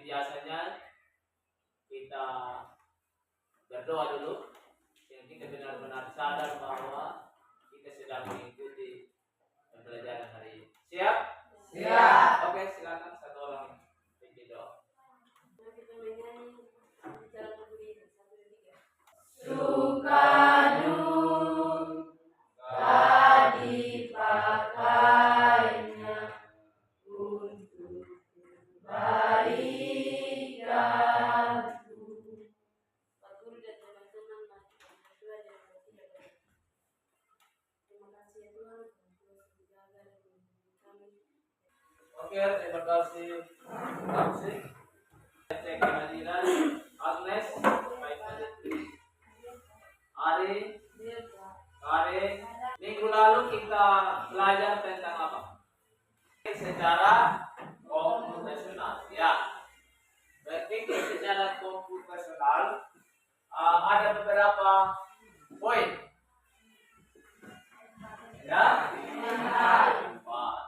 biasanya kita berdoa dulu, yang kita benar-benar sadar bahwa kita sedang mengikuti pembelajaran hari ini. Siap? Siap. Oke, silakan satu orang pimpin doa. Sukanu dipakainya untuk kebaikanku. Pak Guru dan teman-teman, mari kita berdoa dan bertiga. Terima kasih ya Tuhan untuk menjaga dan melindungi kami. Oke, terima kasih. Cek kehadiran Agnes, baik Ari, Karin. Minggu lalu kita belajar tentang apa? Secara komputasional. Ya, berpikir secara komputasional ada beberapa poin. Ya,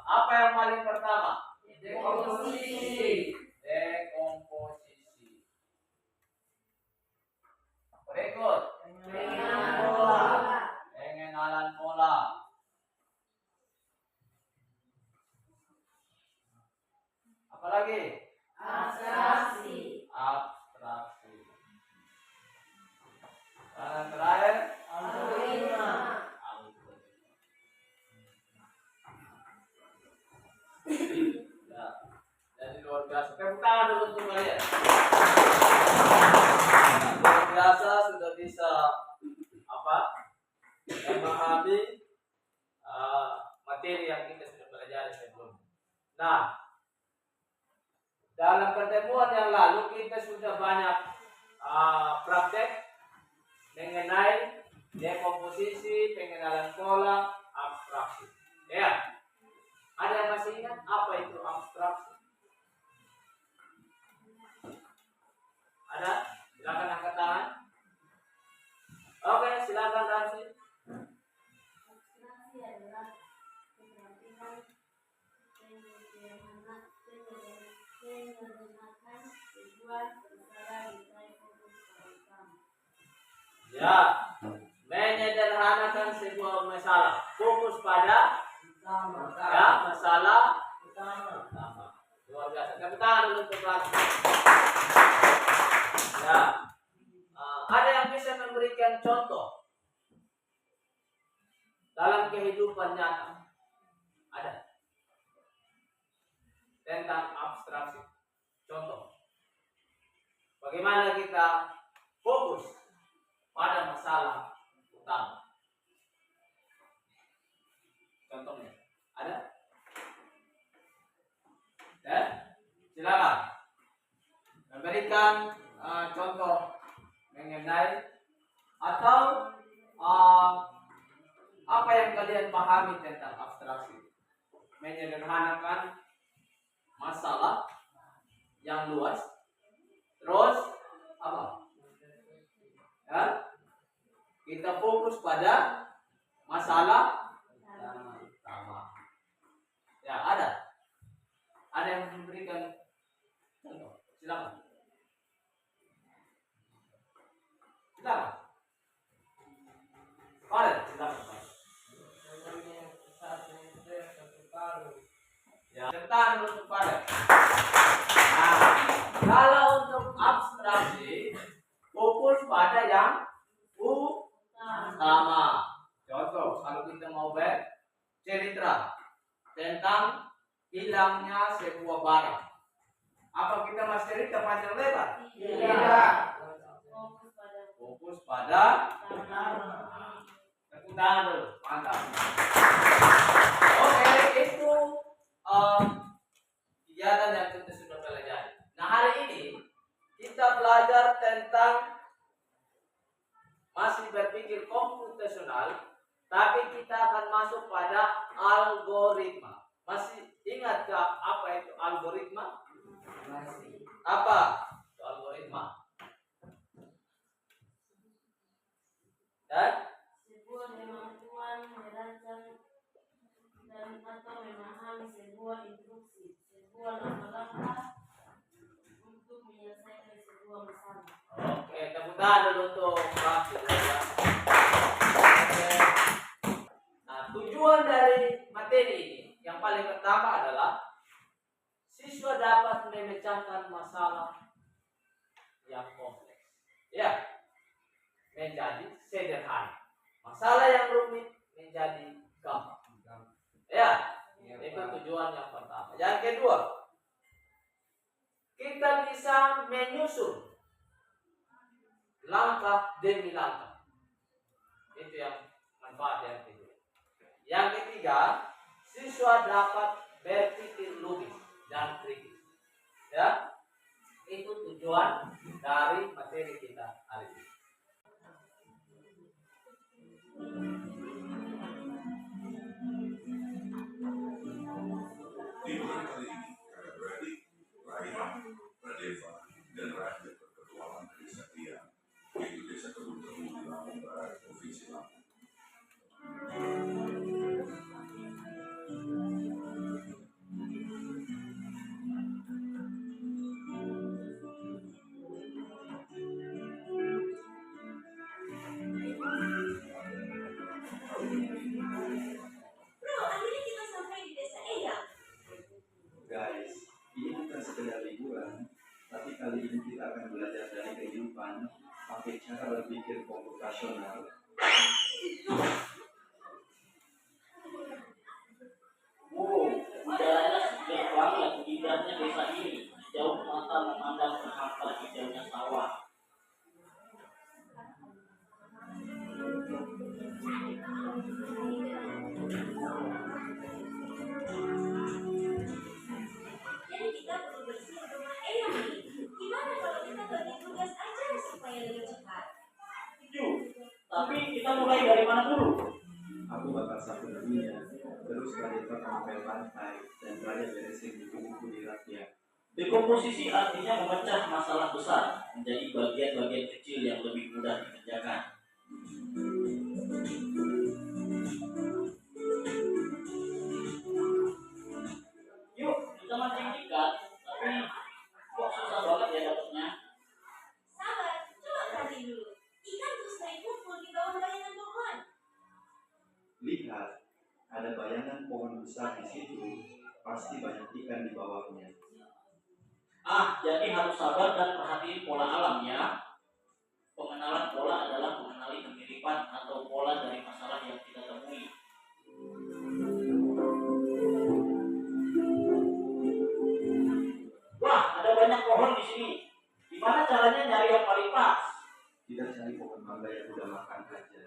apa yang paling pertama? Dekomposisi. Berikut. Pengenalan pola. Apalagi? Abstraksi. Dan terakhir? Algoritma. Ya, jadi luar biasa. Tepuk tangan dulu untuk kalian. Luar biasa sudah bisa memahami materi yang kita sudah pelajari sebelumnya. Nah, dalam pertemuan yang lalu kita sudah banyak praktek mengenai dekomposisi, pengenalan pola, abstraksi. Ya, ada yang masih ingat apa itu abstraksi? Ada? Silakan angkat tangan. Oke, silakan Ramsi. Abstraksi adalah keperhatian penyederhanakan sebuah perkara ditarik fokus pada utama. Ya, menyederhanakan sebuah masalah. Fokus pada ya, masalah utama. Luar biasa. Tepuk tangan dulu untuk Ramsi. Ya, ada yang bisa memberikan contoh dalam kehidupan nyata? Ada tentang abstraksi. Contoh, bagaimana kita fokus pada masalah utama? Contohnya ada? Ya, silakan memberikan contoh mengenai atau apa yang kalian pahami tentang abstraksi. Menyederhanakan masalah yang luas, terus apa? Ya, kita fokus pada masalah utama. Ya, ada yang memberikan contoh. Silakan. Ya, tentang untuk pada. Nah, kalau untuk abstraksi fokus pada yang utama. Contoh, kalau kita mau bercerita tentang hilangnya sebuah barang, apa kita masih cerita panjang lebar? Tidak. Fokus pada tepuk tangan dulu, mantap. Oke, itu kegiatan yang kita sudah pelajari. Nah, hari ini kita belajar tentang masih berpikir komputasional, tapi kita akan masuk pada algoritma. Masih ingatkah apa itu algoritma? Masih. Apa itu algoritma? Dan Sebuah kemampuan merancang dan atau memahami sebuah instruksi, sebuah langkah-langkah untuk tangan dulu untuk praktik ya. Oke. Nah, tujuan dari materi ini yang paling pertama adalah siswa dapat memecahkan masalah yang kompleks. Ya, menjadi sederhana. Masalah yang rumit menjadi gampang. Ya, itu tujuan yang pertama. Yang kedua, kita bisa menyusun langkah demi langkah. Itu yang manfaat yang kedua. Yang ketiga, siswa dapat berpikir logis dan kritis. Ya, itu tujuan dari materi kita hari ini. Di bulan kali ini, kakak beradik, Raihan, Radeva, dan Rakyat berpetualang ke desa Krian, yaitu desa Kebun Tebu di Lampung Barat, Provinsi Lampung. Bro, akhirnya kita sampai di desa Eyang. Guys, ini bukan sekedar liburan, tapi kali ini kita akan belajar dari kehidupan pakai cara berpikir komputasional. Udaranya segar banget, indahnya desa ini. Jauh mata memandang ke hampa hijaunya sawah. Jadi kita perlu bersihin rumah Eyang nih. Gimana kalau kita bagi tugas aja supaya lebih cepat? Setuju. Tapi kita mulai dari mana dulu? Aku bakal sapu dulunya, terus Radeva ngepel lantai, dan Raya beresin buku-buku di raknya. Dekomposisi artinya memecah masalah besar menjadi bagian-bagian kecil yang lebih mudah dikerjakan. Yuk, kita mancing ikan, tapi kok susah banget ya dapetnya? Sabar, coba perhatiin dulu. Ikan terus naik kumpul di bawah bayangan pohon. Lihat, ada bayangan pohon besar di situ, pasti banyak ikan di bawahnya. Jadi harus sabar dan perhatiin pola alam ya. Pengenalan pola adalah mengenali kemiripan atau pola dari masalah yang kita temui. Wah, ada banyak pohon di sini. Gimana caranya nyari yang paling pas? Kita cari pohon mangga yang udah makan aja.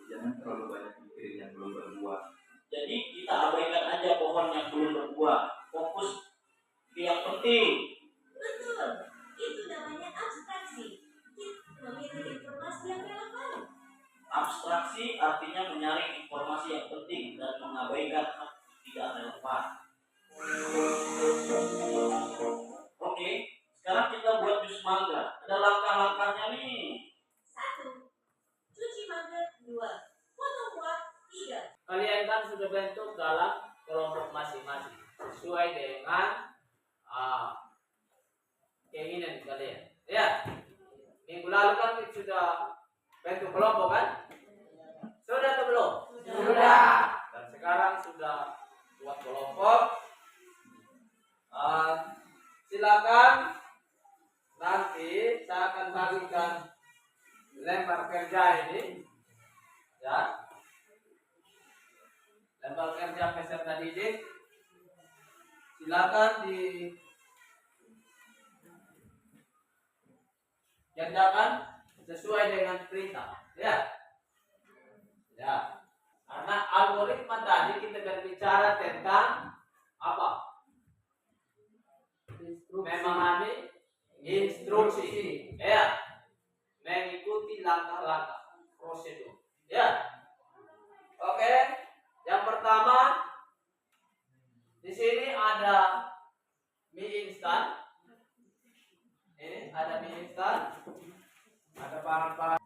Jangan terlalu banyak mikirin yang belum berbuah. Jadi kita abaikan aja pohon yang belum berbuah. Fokus di yang penting. Betul, itu namanya abstraksi. Kita memilih informasi yang relevan. Abstraksi artinya menyaring informasi yang penting dan mengabaikan yang tidak relevan. Oke, sekarang kita buat jus mangga. Ada langkah-langkahnya nih. 1. Cuci mangga. 2. Potong buah. 3. Kalian kan sudah bentuk dalam kelompok masing-masing sesuai dengan keinginan kalian. Ya, minggu lalu kan kita sudah bentuk kelompok kan? Sudah atau belum? Sudah. Dan sekarang sudah buat kelompok. Silakan nanti saya akan bagikan lembar kerja ini, ya. Lembar kerja peserta didik. Silakan dikerjakan sesuai dengan perintah, ya. Ya. Karena algoritma tadi kita berbicara tentang apa? Memahami instruksi, ya. Mengikuti langkah-langkah prosedur, ya. Oke. Yang pertama, di sini ada mie instan. Ini ada mie instan. Ada bahan-bahan.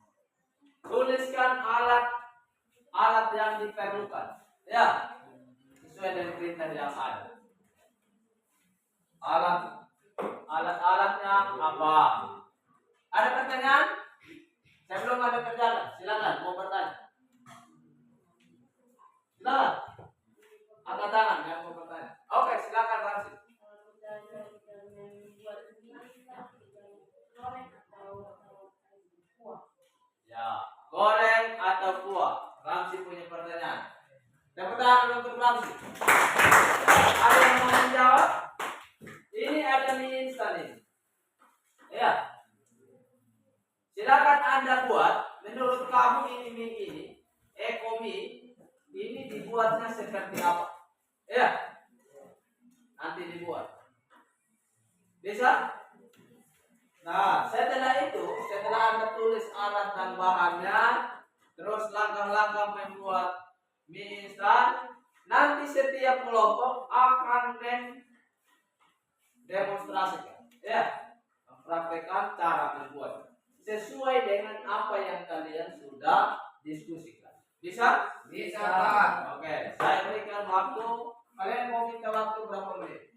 Tuliskan alat yang diperlukan, ya, sesuai dengan perintah yang ada. Alat-alatnya apa? Ada pertanyaan? Saya belum ada kerjaan. Silakan mau bertanya. Silakan. Angkat tangan yang mau bertanya. Oke, silakan Ramsi. Kalau kita membuat ini kita goreng atau kuah. Ya, goreng atau kuah? Ramsi punya pertanyaan. Tepuk tangan untuk Ramsi. Ada yang mau menjawab? Ini ada mie instan ini. Ya. Silakan Anda buat. Menurut kamu ini mie ini, mie ini dibuatnya seperti apa? Ya. Nanti dibuat. Bisa? Nah, setelah itu, setelah Anda tulis alat dan bahannya, terus langkah-langkah membuat mie instan, nanti setiap kelompok akan demonstrasikan, ya, mempraktekkan cara membuat sesuai dengan apa yang kalian sudah diskusikan. Bisa? Bisa, Pak. Oke, saya berikan waktu. Kalian mau minta waktu berapa menit?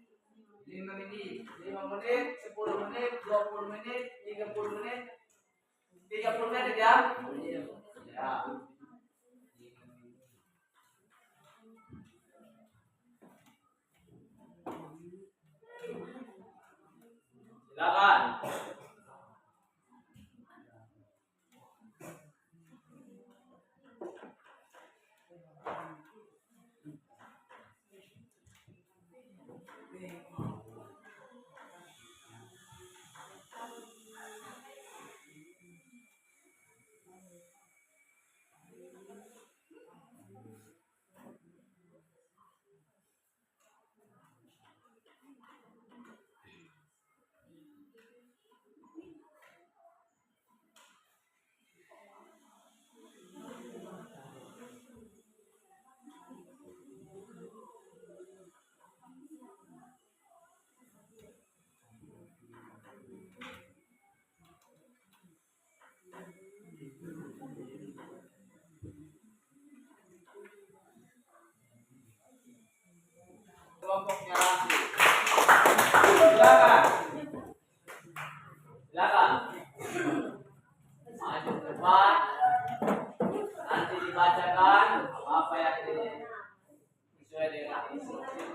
5 menit. 5 menit, 10 menit, 20 menit, 30 menit. 30 menit ya? Ya. Silakan. Kelompoknya Ramsi. Silakan. Silakan. Maju ke depan. Nanti dibacakan apa yang ini sesuai dengan instruksi.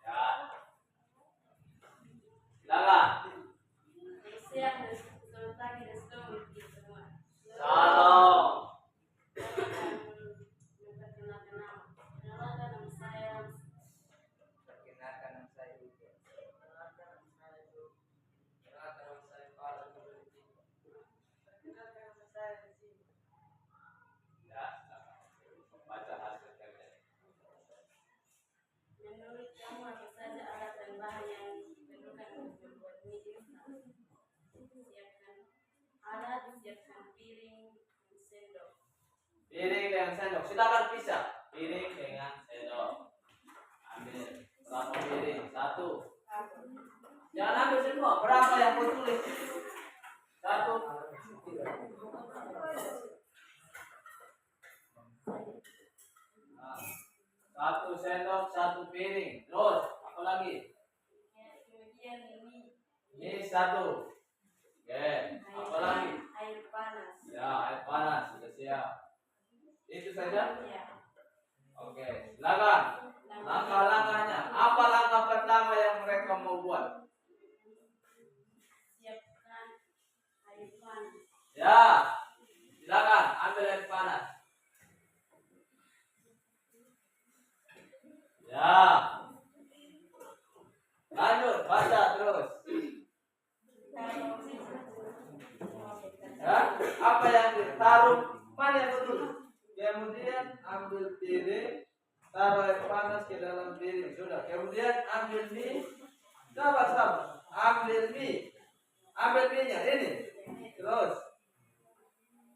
Ya. Silakan. Siap dan selamat pagi dan selamat semua. Salam. Memperkenalkan nama. Perkenalkan nama saya. Perkenalkan nama saya Yuki. Perkenalkan nama saya Yuki. Perkenalkan nama saya Farhan Nurul-Din. Perkenalkan nama saya Yuki. Ya, silakan. Baca hasil kerja. Menurut kamu apa saja alat dan bahan yang diperlukan untuk membuat mie instan? Siapkan alat, siapkan piring, dan sendok. Piring dengan sendok. Silakan pisah. Piring dengan sendok. Ambil berapa piring? 1. Jangan ambil semua. Berapa yang kau tulis? 1. Nah, 1 sendok, 1 piring. Terus apa lagi? Kemudian Ini 1. Oke. Apa lagi? air panas. Ya, air panas sudah siap. Itu saja. Ya. Oke. Silakan. Langkah-langkahnya. Apa langkah pertama yang mereka mau buat? Siapkan air panas. Ya. Silakan ambil air panas. Ya. Lanjut baca terus. Ya. Apa yang ditaruh? Mana yang betul? Kemudian ambil piring, taruh air panas ke dalam piring. Sudah. Kemudian ambil mie. Sabar. Ambil mie. Ambil mie-nya ini. Terus.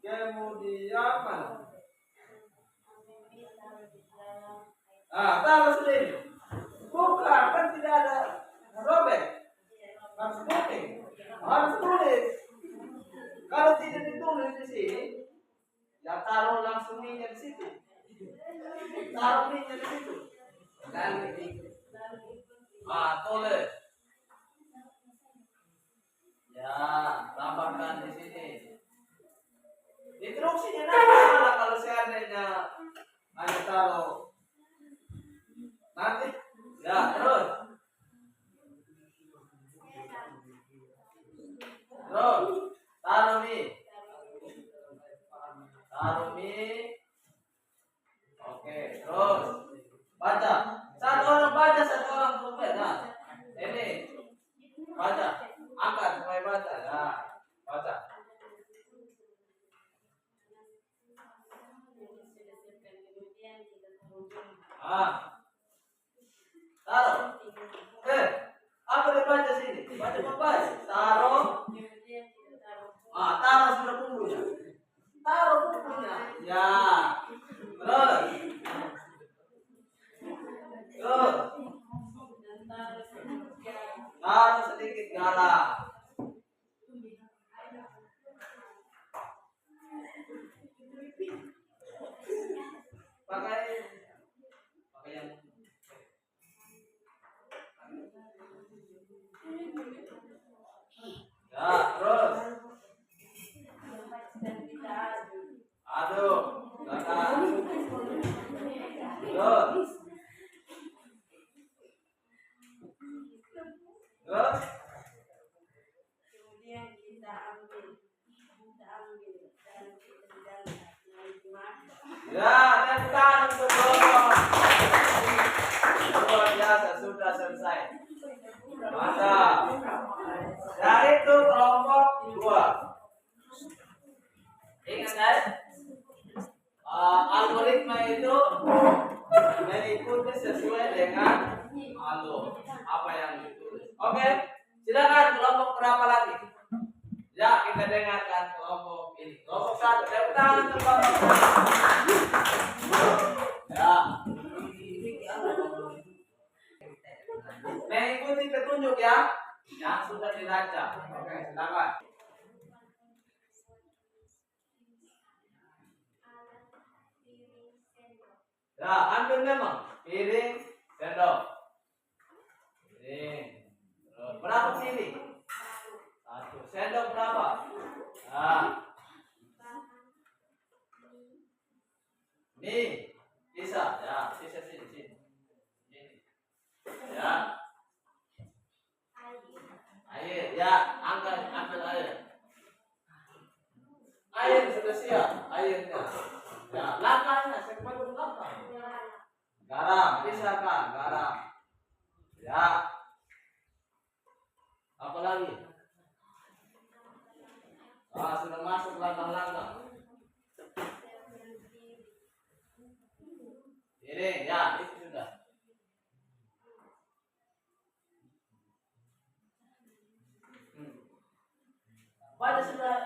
Kemudian mana? Taruh sini. Bukan, kan tidak ada robek. Harus putih. Harus tulis. Kalau tidak ditulis di sini, ya taruh langsung mie-nya di situ. Taruh mie-nya di situ. Tulis. Ya, tambahkan di sini. Instruksinya nanti malah kalau seandainya hanya taruh nanti. Ya, terus. Terus. Taruh mie. Taruh mie. Oke, terus. Baca. Satu orang baca, satu orang tulis. Nah, ini. Baca. Angkat supaya baca. Ya, baca. Taruh. Apa dia baca sini? Baca membaca. Taruh. Taruh sudah bumbunya. Taruh bumbunya. Ya. Terus. Terus. Taruh sedikit garam. Pakai yang ya, terus aduk, terus kemudian kita ambil dan kita ya, tepuk tangan untuk Bapak. Luar biasa, sudah selesai. Mantap. Dari itu kelompok 2. Ingat kan? Algoritma itu mengikuti sesuai dengan alur apa yang ditulis. Oke, silakan kelompok berapa lagi? Ya, kita dengarkan kelompok ini. Kelompok 1, tepuk tangan untuk Bapak. Ya. Mengikuti petunjuk ya yang sudah dibaca. Oke, silakan. Ya, ambil memang piring, sendok. Piring. Berapa piring? 1. Sendok berapa? Mie. Bisa, ya, sisa sini. Ya. Air, ya, ambil air. Air sudah siap, airnya. Ya, langkahnya seperti langkah. Garam, pisahkan garam. Ya. Apa lagi? Sudah masuk langkah-langkah. Ini, ya, itu sudah. Baca sudah.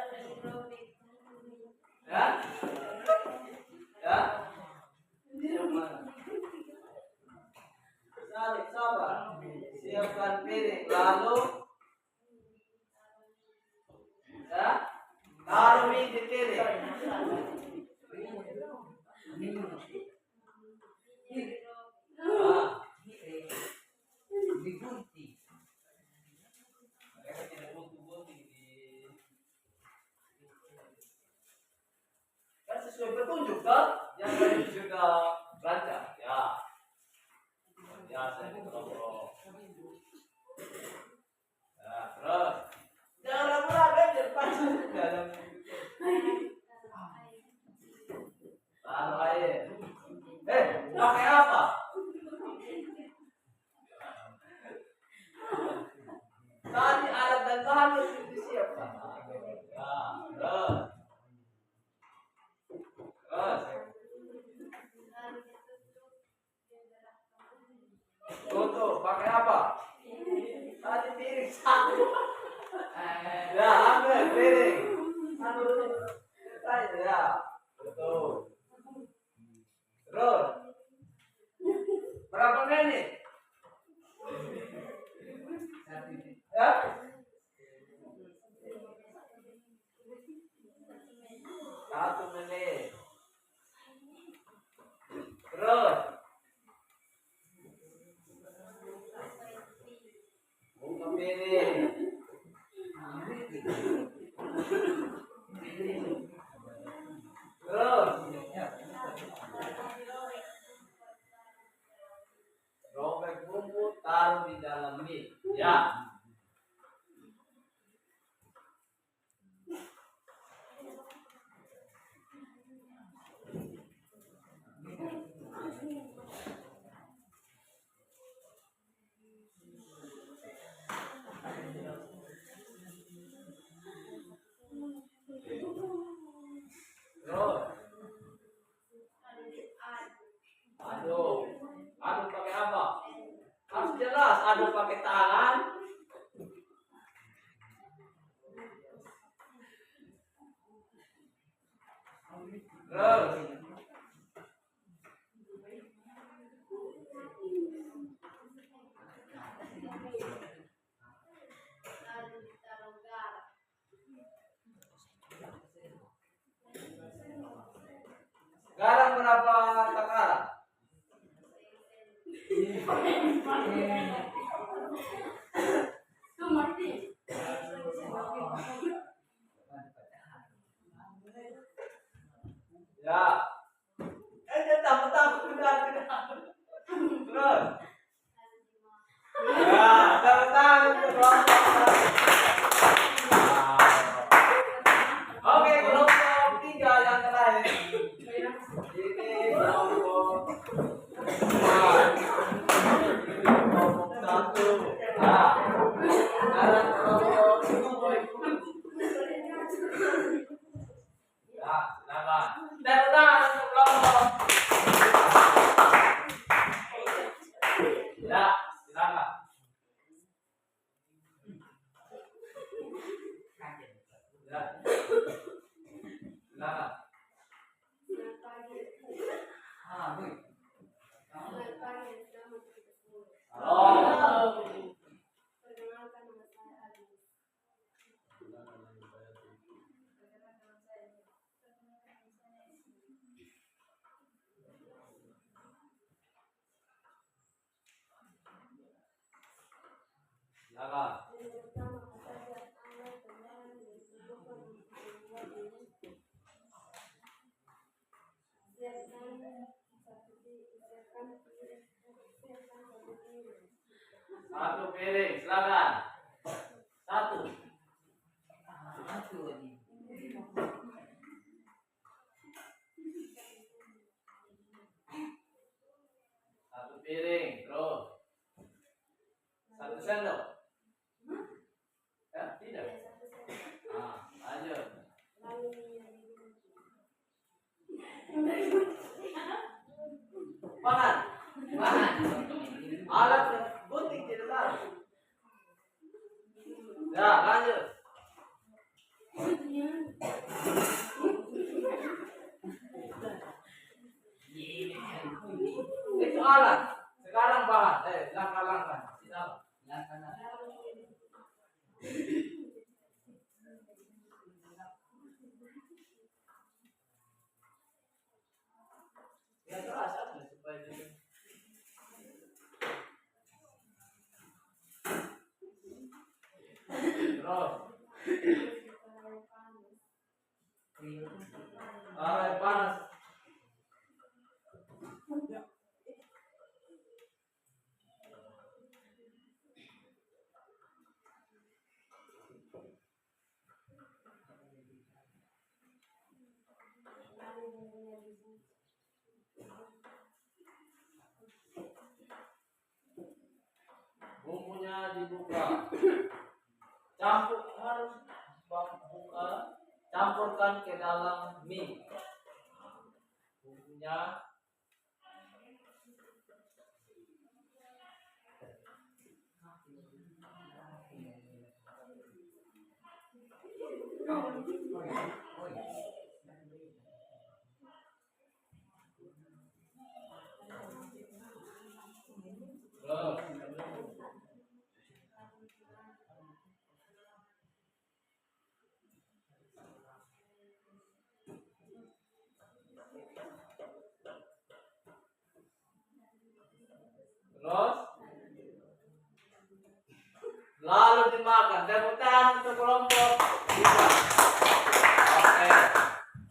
Ya? Ya? Sabar. Siapkan piring, lalu ya, taruh mie di piring. Digunting. Mereka tidak gunting-gunting di. Kan sesuai petunjuk kan? Yang tadi juga lancar. Ya. Biasa ini kelompok. Ya, terus. Jangan ragu-ragu aja depan. Taruh air. Pakai apa? Tadi alat dan bahan sudah disiapkan. Ya, terus. Tutup, pakai apa? Tadi piring satu. Ya, ambil piring. Ya, tutup. Terus. Berapa menit? Ya? 1 menit. Terus. taruh di dalam mie. Ya. Terus, aduk. Aduk pakai apa? Harus jelas, aduk pakai tangan. Terus, garam berapa takaran? Ya. Tambah sudah. Terus. Ya, tambah. Oke, kelompok 3 yang terakhir. Ini kelompok 1. Nah, sekarang kelompok 2. Ya, silakan. Tepuk tangan untuk kelompok. Ya, silakan. Ya. Silakan. Oh. Perkenalkan nama saya Agus. Silakan. Satu piring, silakan. 1. Satu piring, terus 1 sendok. Ya, tidak. Nah, lanjut. Makan. Alat gunting tidak tahu. Ya, lanjut. Itu alat. Sekarang bahan. Langkah-langkah. Ya terasa supaya dia. Terus. Air panas. Bumbunya dibuka. Harus buka. Campurkan ke dalam mie. Bumbunya terus lalu dimakan. Tepuk tangan untuk kelompok 3. Oke,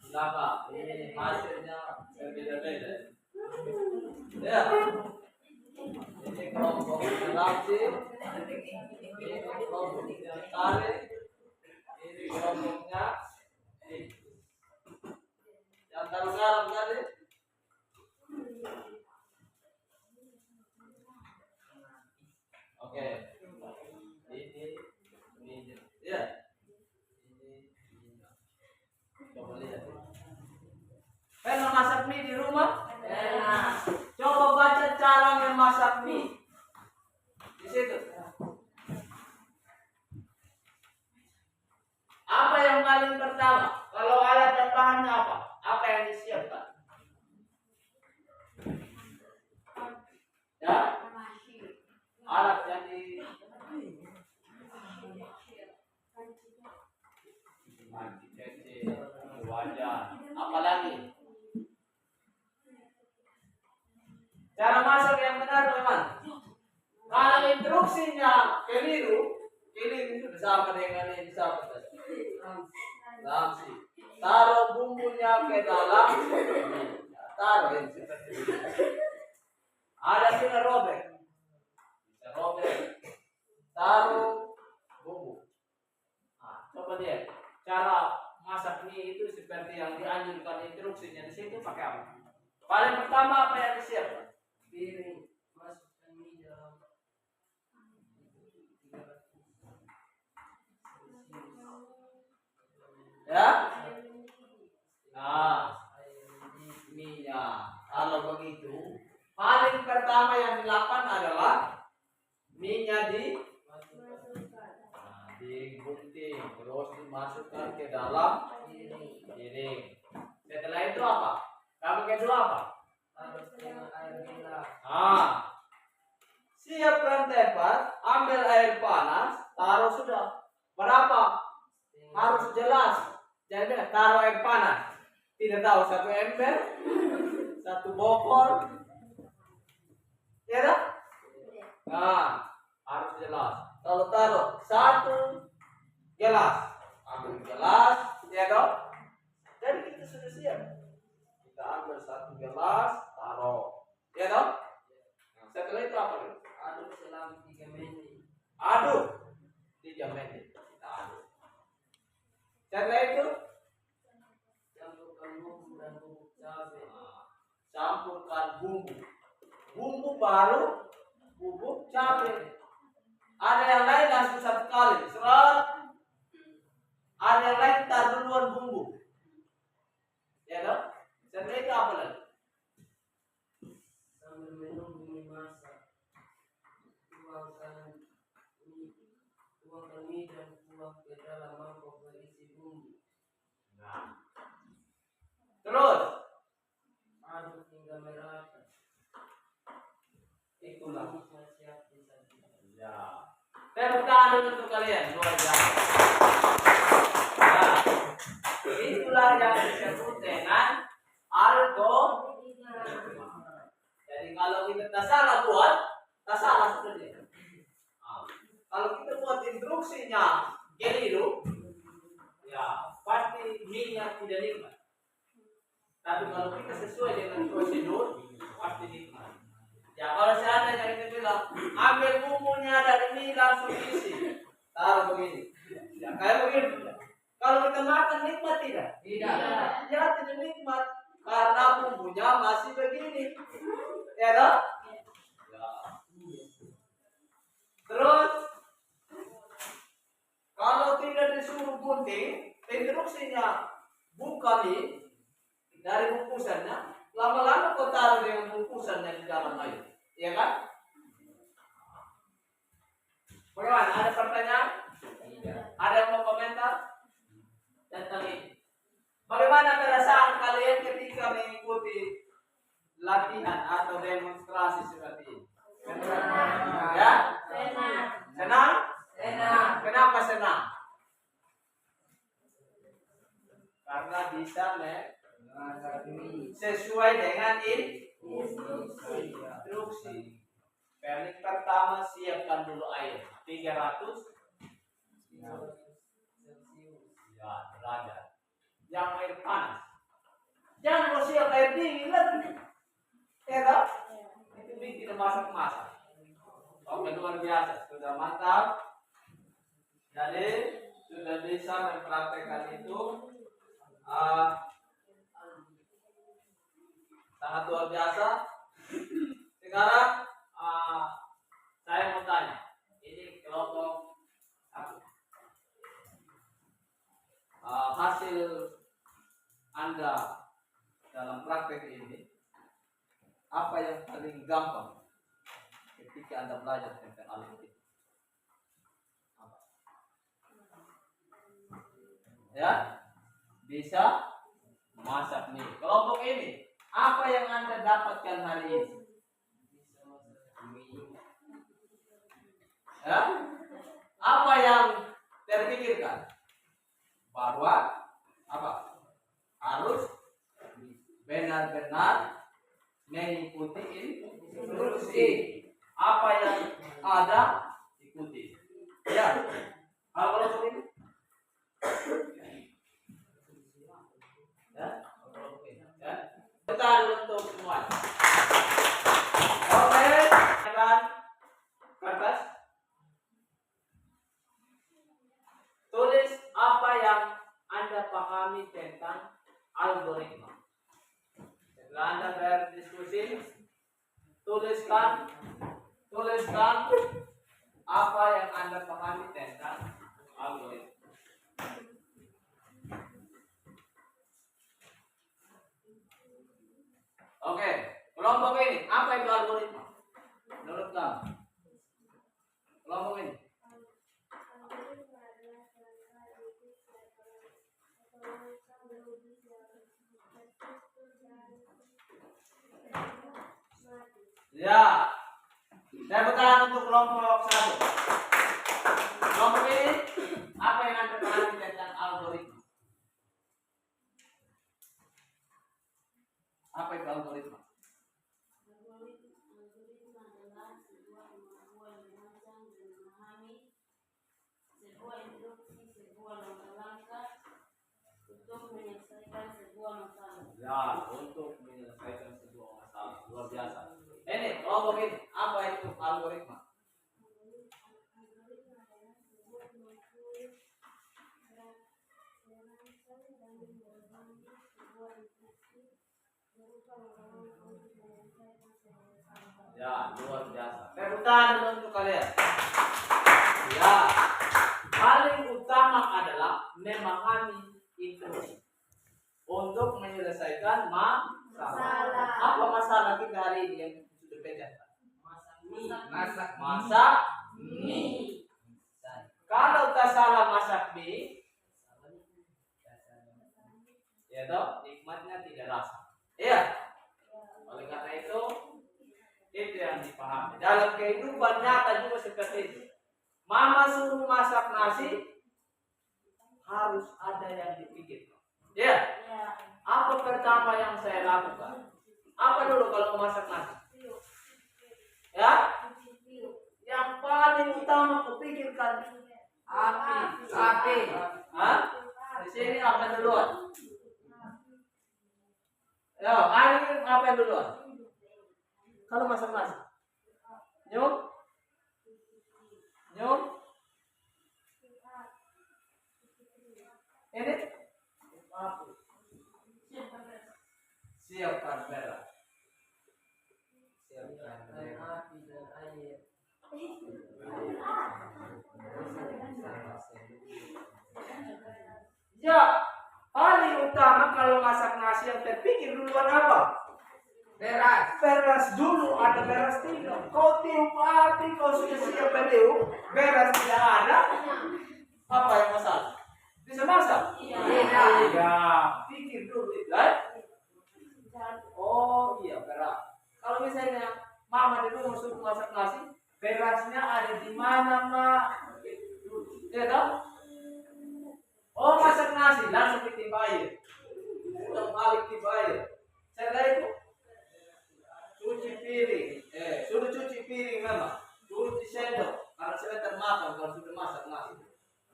silakan. Ini hasilnya berbeda-beda. Ya, ini kelompoknya Ramsi, ini kelompoknya Khalid, ini kelompoknya yang taruh garam tadi. Oke. Ini ya. Coba lihat. Pernah masak mie di rumah? Pernah. Coba baca cara memasak mie. Di situ. Apa yang paling pertama? Kalau alat dan bahannya apa? Apa yang disiapkan? Ya? Alat yang di wajan. Apa lagi? Cara masak yang benar bagaimana? Kalau instruksinya keliru itu sama dengan yang disapa tadi. Lamsi. Taruh bumbunya ke dalam. Taruh ini seperti ini. Ada juga robek. Bisa robek. Taruh bumbu. Nah, coba lihat. Cara masak mie itu seperti yang dianjurkan instruksinya di situ pakai apa? Paling pertama apa yang disiapkan? Piring, masukkan mie dalam. Ya? Nah, mie-nya. Kalau begitu, paling pertama yang dilakukan adalah mie-nya digunting, terus dimasukkan ke dalam piring. Setelah itu apa? Kamu kedua apa? Taruh setengah air gula. Siapkan tempat, ambil air panas, taruh sudah. Berapa? Harus jelas. Jadi taruh air panas. Tidak tahu 1 ember, 1 bokor. Ya tak? Nah, harus jelas. Kalau taruh 1 gelas, ambil gelas, ya dong. Jadi kita sudah siap. Kita ambil 1 gelas, taruh, ya dong. Nah, setelah itu apa? Aduk selama 3 menit. Aduk 3 menit. Kita aduk. Setelah itu Campurkan bumbu dan bubuk cabai. campurkan bumbu. Bumbu baru bubuk cabai. Ada yang lain langsung 1 kali. Seret. Ada yang lain tar duluan bumbu. Ya dong? Setelah itu apa lagi? Sambil menunggu mie masak, tuangkan mie dan kuah ke dalam mangkok berisi bumbu. Nah. Terus Aduk hingga merata. itulah. Mie siap disajikan. Ya. Tepuk tangan untuk kalian, luar biasa. Nah, itulah yang disebut dengan algoritma. Jadi kalau kita tak salah buat, tak salah sebenarnya. Nah, kalau kita buat instruksinya keliru, ya pasti mie-nya tidak nikmat. Tapi kalau kita sesuai dengan prosedur, pasti nikmat. Ya kalau seandainya kita bilang ambil bumbunya dari mie langsung isi, taruh begini, ya kayak begini. Kalau kita makan nikmat tidak? Tidak. Ya tidak nikmat karena bumbunya masih begini, ya dong? Ya. Terus kalau tidak disuruh gunting, instruksinya buka mie dari bungkusannya, lama-lama kau taruh dengan bungkusannya di dalam air. Iya kan? Bagaimana? Ada pertanyaan? Ada yang mau komentar tentang ini? Bagaimana perasaan kalian ketika mengikuti latihan atau demonstrasi seperti ini? Senang. Ya? Senang. Senang? Senang. Kenapa senang? Karena bisa Masak mie. sesuai dengan Instruksi. instruksi. Teknik pertama, siapkan dulu air 300 ya, derajat. Yang air panas. Jangan kau siap air dingin lagi. Ya kan? Itu bikin masak-masak. Oke, luar biasa, sudah mantap. Jadi sudah bisa mempraktekkan itu. Sangat luar biasa. Sekarang saya mau tanya, ini kelompok aku. Hasil Anda dalam praktek ini, apa yang paling gampang ketika Anda belajar tentang algoritma? Apa? Ya, bisa masak mie. Kelompok ini, apa yang Anda dapatkan hari ini? Ya, apa yang terpikirkan? Bahwa apa? Harus benar-benar mengikuti instruksi. Apa yang ada ikuti. Ya, kalau ini, ya, ya. Kita untuk semua. Oke, kan kertas. Tulis apa yang Anda pahami tentang algoritma. Setelah Anda berdiskusi, tuliskan apa yang Anda pahami tentang algoritma. Oke, kelompok ini, apa itu algoritma? Menurut kamu? Kelompok ini. Ya, saya bertahan untuk kelompok 1. Kelompok ini, apa yang Anda pahami tentang algoritma? Apa itu algoritma? Algoritma adalah sebuah kemampuan merancang dan memahami sebuah instruksi, sebuah langkah-langkah untuk menyelesaikan sebuah masalah. Ya, untuk menyelesaikan sebuah masalah. Luar biasa. Ini kelompok ini, apa itu algoritma? Algoritma adalah sebuah kemampuan merancang dan memahami sebuah instruksi berupa langkah-langkah untuk menyelesaikan sebuah masalah. Ya, luar biasa. Kebutuhan dulu untuk kalian. Ya, paling utama adalah memahami instruksi untuk menyelesaikan masalah. Apa masalah kita hari ini yang sudah pecahkan? Masak mie. Kalau tak salah masak mie, ya toh, nikmatnya tidak rasa. Iya. Oleh karena itu yang dipahami. Dalam kehidupan nyata juga seperti itu. Mama suruh masak nasi, harus ada yang dipikir. Ya. Apa pertama yang saya lakukan? Apa dulu kalau masak nasi? Ya. Yang paling utama kupikirkan api. Hah? Di sini apa duluan? Ya, hari apa duluan? Kalau masak nasi, nyum, ini siapkan beras, api dan air. Ya, paling utama kalau masak nasi yang terpikir duluan apa? Beras dulu, ada beras tidak. Kau tiup api, kau sudah siap beriuk, beras tidak ada. Apa yang masalah? Bisa masak? Iya. Ya, pikir dulu itu. Oh iya, beras. Kalau misalnya mama di rumah suruh masak nasi, berasnya ada di mana, Mak? Ya toh? Oh, masak nasi langsung ditimpa air. Udah balik timpa air. Setelah itu cuci piring. Sudah cuci piring memang. Cuci sendok. Karena sebentar makan kalau sudah masak nasi.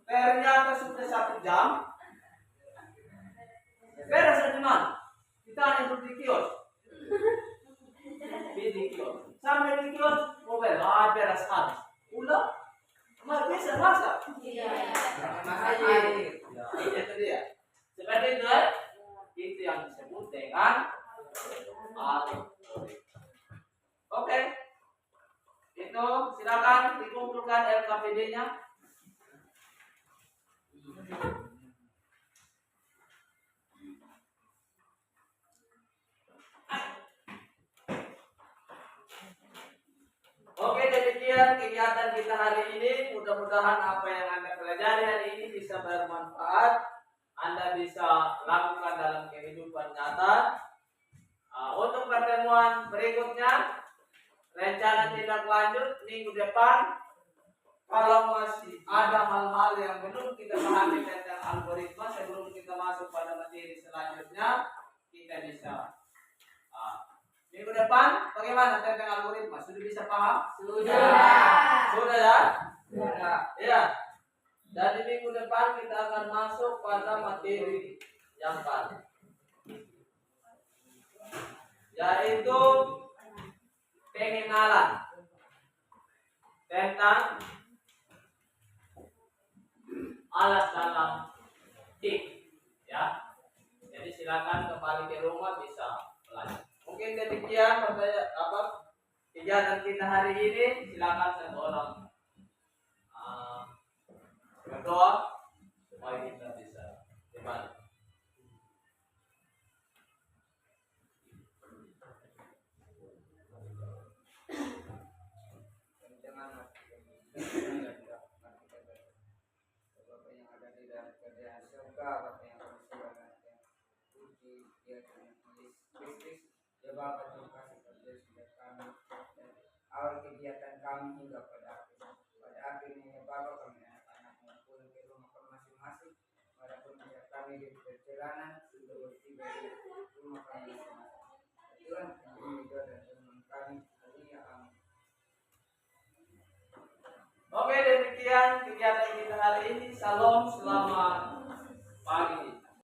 Ternyata sudah 1 jam. Beres di mana? Kita hanya duduk di kios. Di kios. Sampai di kios, mobil. Beres harus. Ulang, bisa masak. Iya. Ya, itu dia. Seperti itu ya. Itu yang disebut dengan algoritma. Oke. Itu silakan dikumpulkan LKPD-nya. Oke, demikian kegiatan kita hari ini. Mudah-mudahan apa yang Anda pelajari hari ini bisa bermanfaat. Anda bisa lakukan dalam kehidupan nyata. Untuk pertemuan berikutnya, rencana tindak lanjut minggu depan. Kalau masih ada hal-hal yang belum kita pahami tentang algoritma sebelum kita masuk pada materi selanjutnya, kita bisa minggu depan bagaimana tentang algoritma? Sudah bisa paham? Sudah. Sudah ya? Sudah. Ya. Dan di minggu depan kita akan masuk pada materi yang baru, yaitu pengenalan tentang alat dalam TIK. Ya. Jadi silakan kembali ke rumah bisa belajar. Mungkin demikian kegiatan kita hari ini. Silakan satu orang berdoa supaya kita bisa dibantu. Bapak yang ada di dalam kerjaan surga, Bapak yang kami sembahkan, puji dia Tuhan Yesus Kristus, ya Bapak terima kasih pada sudah kami awal kegiatan kami hingga pada akhirnya ya Bapak kami anak-anak yang pulang ke rumah kami masing-masing, walaupun tidak kami di perjalanan sudah bertiba di rumah kami masing-masing. Tuhan ini doa dan firman kami, haleluya, amin. Oke, demikian kegiatan kita hari ini. Salam, selamat pagi.